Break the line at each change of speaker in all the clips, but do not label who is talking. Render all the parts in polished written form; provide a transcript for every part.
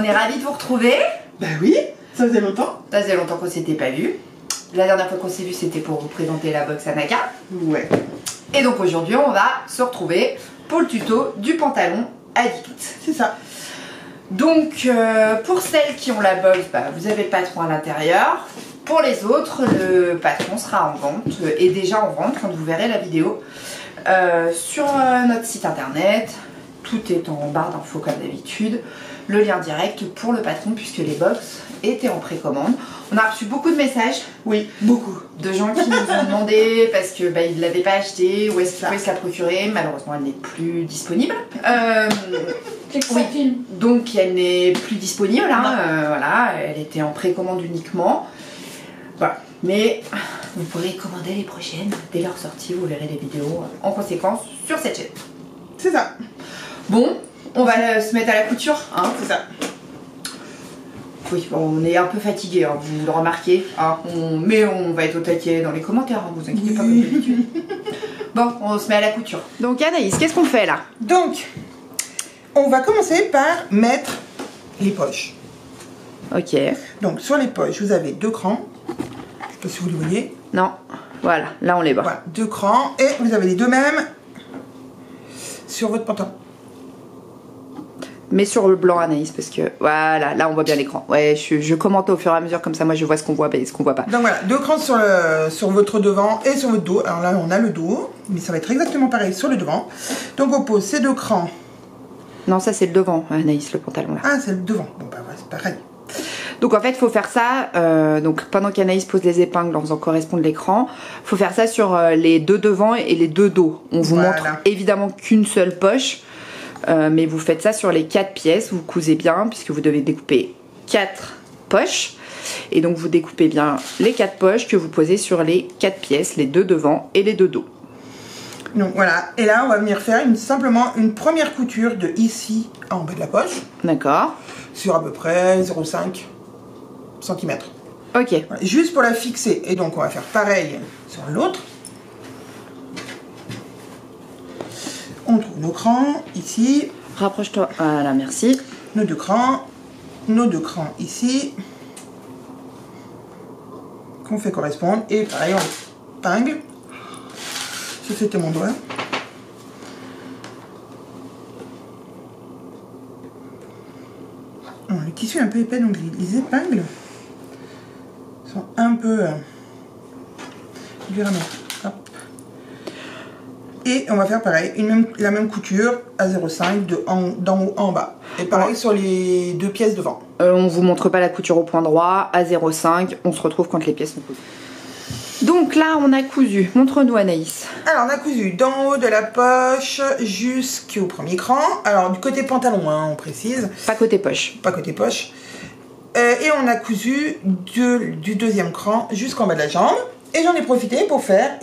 est ravis de vous retrouver.
Bah oui, ça faisait longtemps.
Ça faisait longtemps qu'on s'était pas vu. La dernière fois qu'on s'est vu, c'était pour vous présenter la box Anaka.
Ouais.
Et donc aujourd'hui, on va se retrouver pour le tuto du pantalon Addict.
C'est ça.
Donc, pour celles qui ont la box, bah, vous avez le patron à l'intérieur. Pour les autres, le patron sera en vente, et déjà en vente quand vous verrez la vidéo, sur notre site internet. Tout est en barre d'infos comme d'habitude. Le lien direct pour le patron puisque les box étaient en précommande. On a reçu beaucoup de messages.
Oui, beaucoup.
De gens qui nous ont demandé parce que bah, ils ne l'avaient pas acheté, où est-ce qu'ils pouvaient se la procurer. Malheureusement, elle n'est plus disponible. Oui, donc elle n'est plus disponible. Hein, voilà, elle était en précommande uniquement. Voilà. Mais vous pourrez commander les prochaines dès leur sortie. Vous verrez les vidéos en conséquence sur cette chaîne.
C'est ça.
Bon, on va se mettre à la couture. Hein.
C'est ça.
Oui, on est un peu fatigué, hein, vous le remarquez. Hein, mais on va être au taquet dans les commentaires, hein, vous inquiétez pas comme d'habitude. Bon, on se met à la couture. Donc Anaïs, qu'est-ce qu'on fait là?
Donc, on va commencer par mettre les poches.
Ok.
Donc, sur les poches, vous avez 2 crans. Je sais pas si vous les voyez.
Non, voilà, là on les voit.
Voilà, 2 crans. Et vous avez les 2 mêmes sur votre pantalon.
Mais sur le blanc Anaïs, parce que voilà, là on voit bien l'écran. Ouais, je commente au fur et à mesure, comme ça moi je vois ce qu'on voit et ce qu'on voit pas.
Donc voilà, 2 crans sur votre devant et sur votre dos. Alors là, on a le dos, mais ça va être exactement pareil sur le devant. Donc on pose ces 2 crans.
Non, ça c'est le devant Anaïs, le pantalon là.
Ah, c'est le devant. Bon bah ouais, c'est pareil.
Donc en fait, il faut faire ça, donc pendant qu'Anaïs pose les épingles en faisant correspondre l'écran, il faut faire ça sur les 2 devant et les 2 dos. On vous montre évidemment qu'une seule poche, mais vous faites ça sur les 4 pièces, vous cousez bien puisque vous devez découper 4 poches. Et donc vous découpez bien les 4 poches que vous posez sur les 4 pièces, les 2 devant et les 2 dos.
Donc voilà, et là on va venir faire simplement une première couture de ici en bas de la poche.
D'accord.
Sur à peu près 0,5 cm.
Ok.
Voilà, juste pour la fixer. Et donc on va faire pareil sur l'autre. On trouve nos crans ici.
Rapproche-toi. Voilà, merci.
Nos 2 crans ici. Qu'on fait correspondre. Et pareil, on épingle. Ça c'était mon doigt. Le tissu est un peu épais, donc les épingles sont un peu dures à mettre. Hop. Et on va faire pareil, la même couture à 0,5 d'en haut en bas. Et pareil sur les 2 pièces devant.
On vous montre pas la couture au point droit, à 0,5. On se retrouve quand les pièces sont cousues. Donc là, on a cousu. Montre-nous Anaïs.
Alors, on a cousu d'en haut de la poche jusqu'au premier cran. Alors, du côté pantalon, hein, on précise.
Pas côté poche.
Pas côté poche. Et on a cousu du deuxième cran jusqu'en bas de la jambe. Et j'en ai profité pour faire,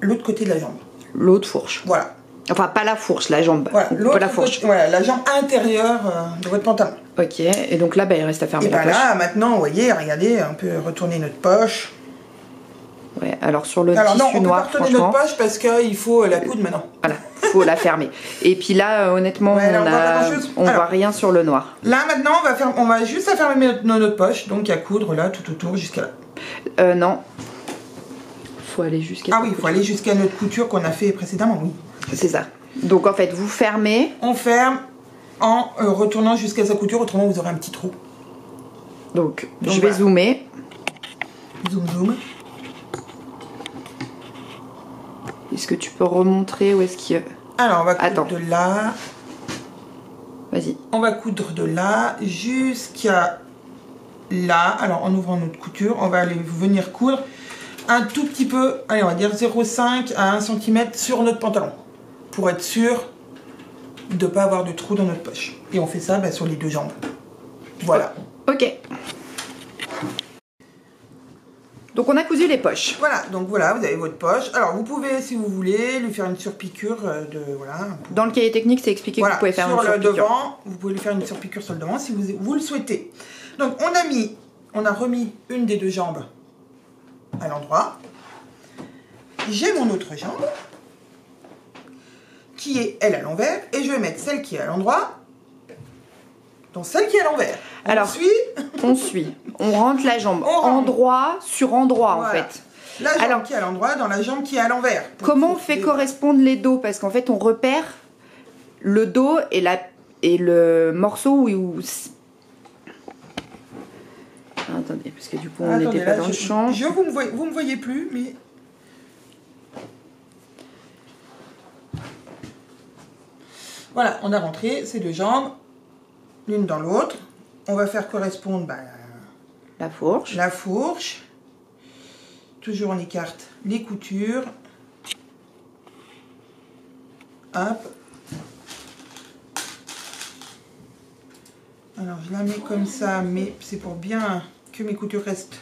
l'autre côté de la jambe.
L'autre fourche.
Voilà.
Enfin, pas la fourche, la jambe.
Voilà,
pas la fourche.
Côté, voilà, la jambe intérieure de votre pantalon.
Ok, et donc là, il reste à fermer
et
la poche.
Là, maintenant, vous voyez, regardez, on peut retourner notre poche.
Ouais, alors sur le tissu
non, on
noir,
peut pas retourner notre poche parce qu'il faut la coudre maintenant.
Voilà, faut la fermer. Et puis là, honnêtement, on voit rien sur le noir.
Là, maintenant, on va juste fermer notre poche, donc à coudre là, tout autour, jusqu'à là.
Non. Faut aller jusqu'à...
Ah oui, il faut aller jusqu'à notre couture qu'on a fait précédemment, oui.
C'est ça. Donc en fait, vous fermez.
On ferme en retournant jusqu'à sa couture, autrement vous aurez un petit trou.
Donc je vais zoomer.
Zoom, zoom.
Est-ce que tu peux remontrer où est-ce qu'il y a...
Alors, on va coudre de là.
Vas-y.
On va coudre de là jusqu'à là. Alors, en ouvrant notre couture, on va aller venir coudre un tout petit peu, allez, on va dire 0,5 à 1 cm sur notre pantalon. Pour être sûr de ne pas avoir de trou dans notre poche. Et on fait ça sur les 2 jambes. Voilà.
Ok. Donc on a cousu les poches.
Voilà, donc voilà, vous avez votre poche. Alors vous pouvez, si vous voulez, lui faire une surpiqûre de... Voilà.
Dans le cahier technique, c'est expliqué que vous pouvez faire une surpiqûre.
Sur le devant, vous pouvez lui faire une surpiqûre sur le devant si vous le souhaitez. Donc on a remis une des 2 jambes à l'endroit. J'ai mon autre jambe qui est, elle, à l'envers. Et je vais mettre celle qui est à l'endroit dans celle qui est à l'envers.
Alors, on suit. On rentre la jambe endroit sur endroit en fait.
La jambe qui est à l'endroit dans la jambe qui est à l'envers.
Comment on fait correspondre les dos? Parce qu'en fait, on repère le dos et le morceau où... Ah, attendez, parce que du coup, on n'était pas dans le champ.
Vous me voyez plus, mais... Voilà, on a rentré ces deux jambes, l'une dans l'autre. On va faire correspondre
la fourche.
La fourche. Toujours on écarte les coutures. Hop. Alors je la mets comme ça, mais c'est pour bien que mes coutures restent.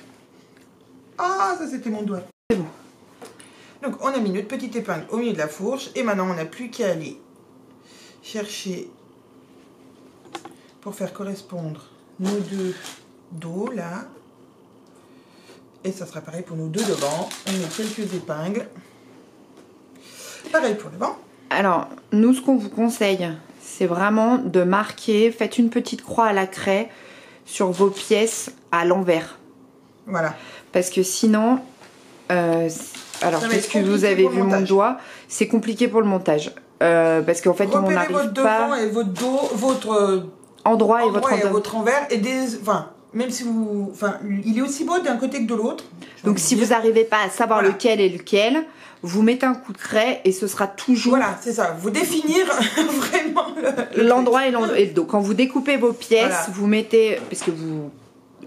Ah, ça c'était mon doigt.
C'est bon.
Donc on a mis notre petite épingle au milieu de la fourche et maintenant on n'a plus qu'à aller chercher pour faire correspondre nos deux dos là. Et ça sera pareil pour nos deux devant. On met quelques épingles. Pareil pour le devant.
Alors, nous, ce qu'on vous conseille, c'est vraiment de marquer, faites une petite croix à la craie sur vos pièces à l'envers.
Voilà.
Parce que sinon, alors qu'est-ce que vous avez vu mon doigt, c'est compliqué pour le montage. Parce qu'en fait, on n'arrive pas...
votre devant et votre dos, votre
endroit et
votre envers. Et même si vous... Enfin, il est aussi beau d'un côté que de l'autre.
Donc si vous n'arrivez pas à savoir lequel est lequel, vous mettez un coup de craie et ce sera toujours...
Voilà, c'est ça. Vous définir vraiment
l'endroit et le dos. Quand vous découpez vos pièces, vous mettez... Parce que vous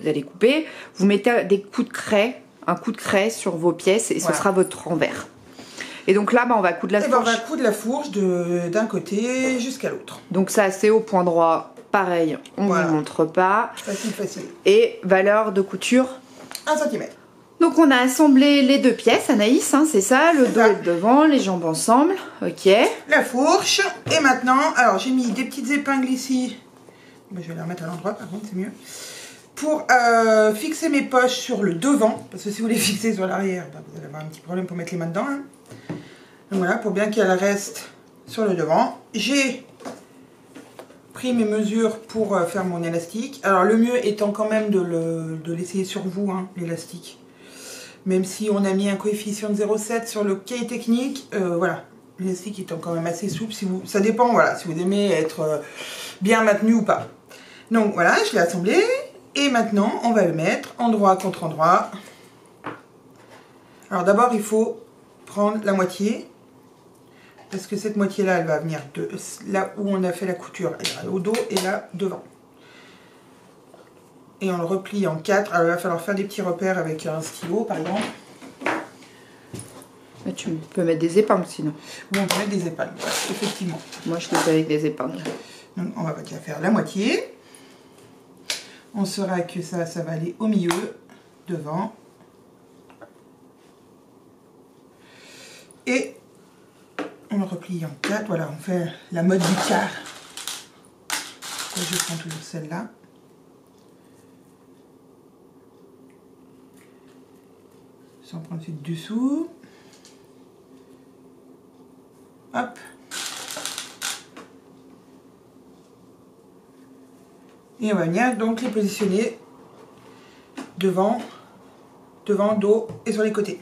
allez couper, vous mettez des coups de craie, un coup de craie sur vos pièces et ce sera votre envers. Et donc là, on va coudre la fourche.
On va coudre la fourche d'un côté jusqu'à l'autre.
Donc ça, c'est au point droit. Pareil, on ne vous montre pas.
Facile, facile.
Et valeur de couture
1 cm.
Donc on a assemblé les deux pièces, Anaïs, hein, c'est ça, le dos et le devant, les jambes ensemble, ok.
La fourche, et maintenant, alors j'ai mis des petites épingles ici, je vais les remettre à l'endroit par contre, c'est mieux, pour fixer mes poches sur le devant, parce que si vous les fixez sur l'arrière, vous allez avoir un petit problème pour mettre les mains dedans. Hein. Donc voilà, pour bien qu'elles restent sur le devant. J'ai pris mes mesures pour faire mon élastique. Alors le mieux étant quand même de l'essayer sur vous, hein, l'élastique. Même si on a mis un coefficient de 0,7 sur le cahier technique, voilà, l'élastique étant quand même assez souple, ça dépend, voilà, si vous aimez être bien maintenu ou pas. Donc voilà, je l'ai assemblé, et maintenant on va le mettre endroit contre endroit. Alors d'abord il faut prendre la moitié, parce que cette moitié-là, elle va venir de là où on a fait la couture, au dos et là devant. Et on le replie en 4. Alors il va falloir faire des petits repères avec un stylo par exemple.
Mais tu peux mettre des épingles sinon.
Oui, on peut mettre des épingles, ouais, effectivement.
Moi je le fais avec des épingles.
Donc on va déjà faire la moitié. On saura que ça va aller au milieu, devant. Et on le replie en 4. Voilà, on fait la mode du quart. Je prends toujours celle-là. Sans prendre ensuite dessous. Hop. Et on va venir donc les positionner devant, dos et sur les côtés.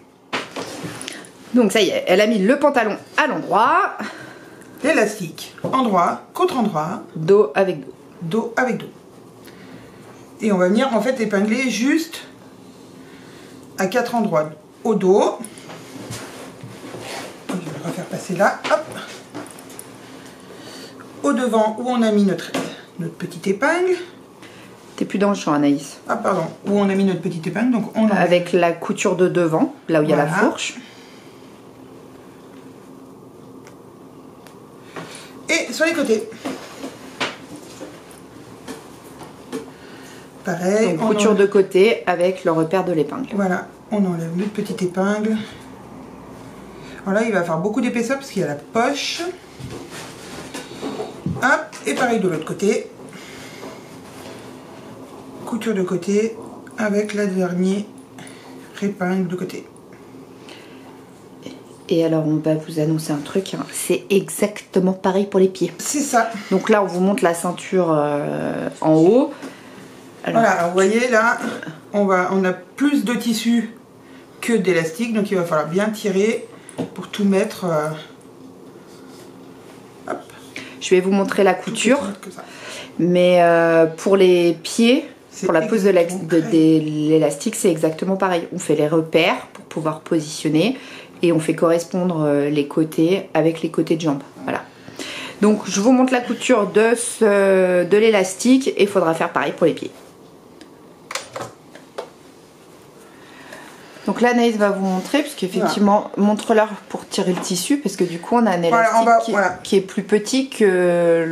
Donc ça y est, elle a mis le pantalon à l'endroit.
L'élastique endroit contre endroit.
Dos avec dos.
Dos avec dos. Et on va venir en fait épingler juste à 4 endroits. Au dos. Je vais le refaire passer là. Hop. Au devant où on a mis notre petite épingle.
T'es plus dans le champ, Anaïs.
Ah pardon. Où on a mis notre petite épingle. Donc on
avec la couture de devant, là où il y a la fourche.
Et sur les côtés. Pareil.
Donc, couture de côté avec le repère de l'épingle.
Voilà, on enlève notre petite épingle. Alors là, il va faire beaucoup d'épaisseur parce qu'il y a la poche. Hop, et pareil de l'autre côté. Couture de côté avec la dernière épingle de côté.
Et alors on va vous annoncer un truc, hein. C'est exactement pareil pour les pieds.
C'est ça.
Donc là on vous montre la ceinture en haut.
Alors, voilà, alors vous voyez là, on a plus de tissu que d'élastique, donc il va falloir bien tirer pour tout mettre. Hop.
Je vais vous montrer la couture, mais pour les pieds, pour la pose de l'élastique, c'est exactement pareil. On fait les repères pour pouvoir positionner et on fait correspondre les côtés avec les côtés de jambes. Voilà. Donc je vous montre la couture de l'élastique et il faudra faire pareil pour les pieds. Donc là Anaïs va vous montrer, parce qu'effectivement, montre-leur pour tirer le tissu, parce que du coup on a un élastique qui est plus petit que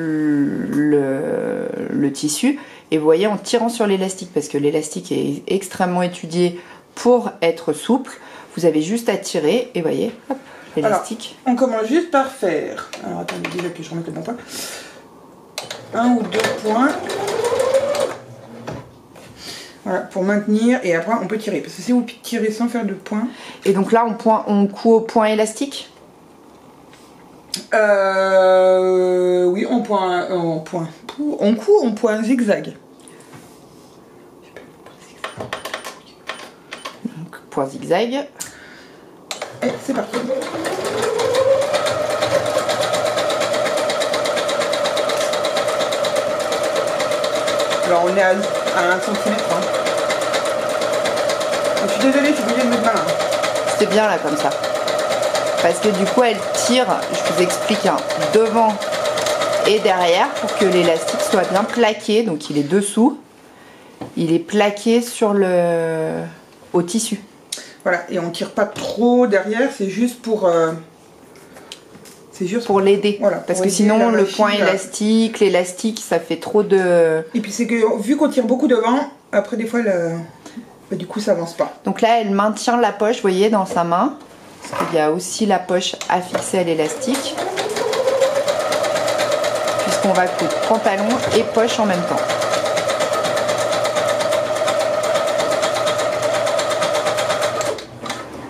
le tissu. Et vous voyez, en tirant sur l'élastique, parce que l'élastique est extrêmement étudié pour être souple, vous avez juste à tirer et voyez, hop, l'élastique.
On commence juste par faire, alors attendez déjà que je remette le bon point, 1 ou 2 points. Voilà, pour maintenir, et après on peut tirer. Parce que si vous tirez sans faire de points...
Et donc là, on coud au point élastique?
Oui, on coud en point zigzag.
Donc, point zigzag.
Et c'est parti. Alors on est à 1 cm. Hein. Je suis désolée, je suis obligée de mettre ma main.
C'est bien là comme ça. Parce que du coup elle tire, je vous explique, hein, devant et derrière pour que l'élastique soit bien plaqué. Donc il est dessous. Il est plaqué sur au tissu.
Voilà, et on tire pas trop derrière, c'est juste pour...
pour l'aider, voilà, parce que sinon le point élastique, l'élastique, ça fait trop de...
Et puis c'est que vu qu'on tire beaucoup devant, après des fois du coup ça avance pas.
Donc là elle maintient la poche, vous voyez, dans sa main, parce qu'il y a aussi la poche à fixer à l'élastique, puisqu'on va coudre pantalon et poche en même temps.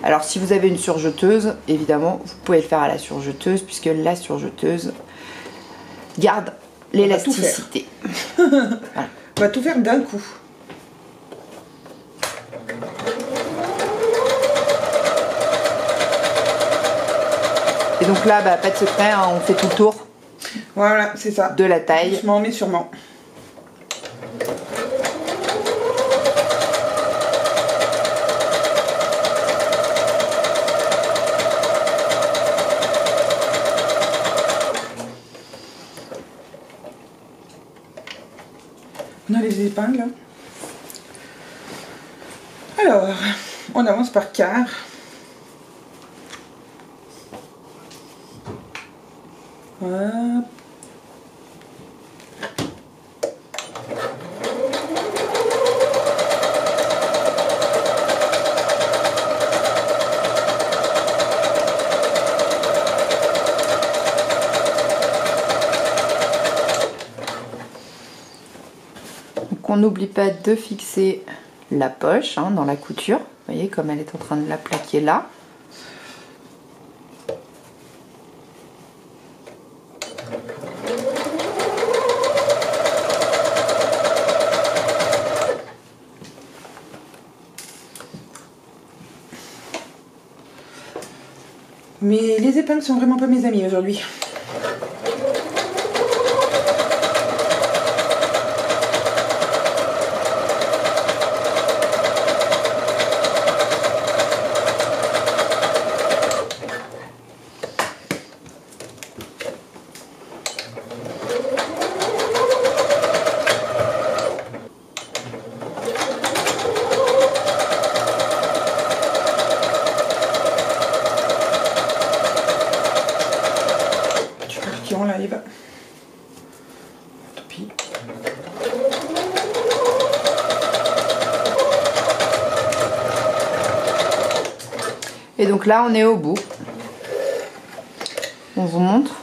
Alors si vous avez une surjeteuse, évidemment, vous pouvez le faire à la surjeteuse, puisque la surjeteuse garde l'élasticité.
Voilà. On va tout faire d'un coup.
Et donc là, pas de secret, hein, on fait tout le tour.
Voilà, c'est ça.
De la taille.
Doucement mais sûrement. On a les épingles. Alors, on avance par quart. Hop.
On n'oublie pas de fixer la poche hein, dans la couture. Vous voyez comme elle est en train de la plaquer là.
Mais les épingles sont vraiment pas mes amis aujourd'hui. En live. Tant pis.
Et donc là on est au bout. On vous montre.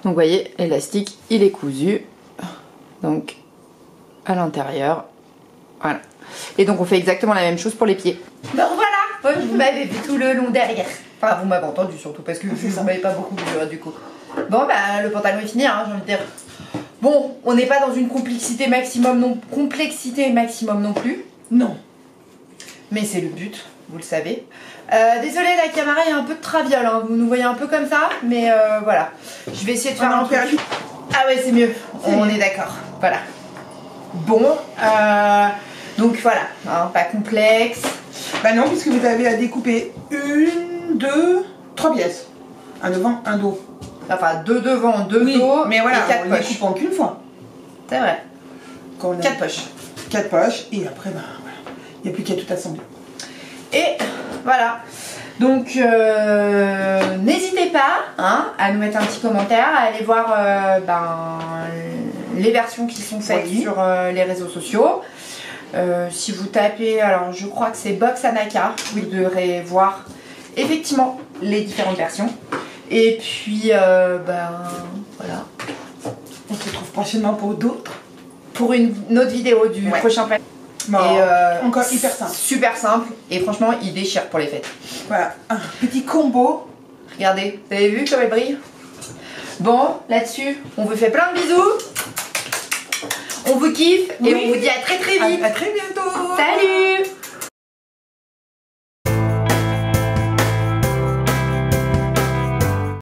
Donc vous voyez, l'élastique il est cousu. Donc à l'intérieur. Voilà. Et donc on fait exactement la même chose pour les pieds. Bon voilà, vous m'avez vu tout le long derrière. Enfin vous m'avez entendu surtout parce que vous m'avez pas beaucoup vu du coup. Bon bah le pantalon est fini hein, j'ai envie de dire. Bon, on n'est pas dans une complexité maximum non plus.
Non.
Mais c'est le but, vous le savez. Désolée, la caméra est un peu de traviole, hein. Vous nous voyez un peu comme ça, mais voilà. Je vais essayer de faire un truc. Ah ouais, c'est mieux, on est d'accord. Voilà. Bon, donc voilà, hein, pas complexe.
Bah non, puisque vous avez à découper 1, 2, 3 pièces. Un devant, un dos.
Enfin, 2 devant, 2 dos,
mais voilà,
et 4 poches.
On ne coupe qu'une fois.
C'est vrai. 4 poches.
4 poches, et après, bah, voilà. Il n'y a plus qu'à tout assembler.
Et voilà. Donc, n'hésitez pas hein, à nous mettre un petit commentaire, à aller voir les versions qui sont faites sur les réseaux sociaux. Si vous tapez, alors je crois que c'est Box Anaka, vous devrez voir effectivement les différentes versions. Et puis, voilà.
On se retrouve prochainement pour d'autres.
Pour une autre vidéo du prochain plat.
Bon, encore hyper simple.
Super simple. Et franchement, il déchire pour les fêtes.
Voilà, un petit combo.
Regardez, vous avez vu comme elle brille? Bon, là-dessus, on vous fait plein de bisous. On vous kiffe et on vous dit à très vite.
À très bientôt.
Salut!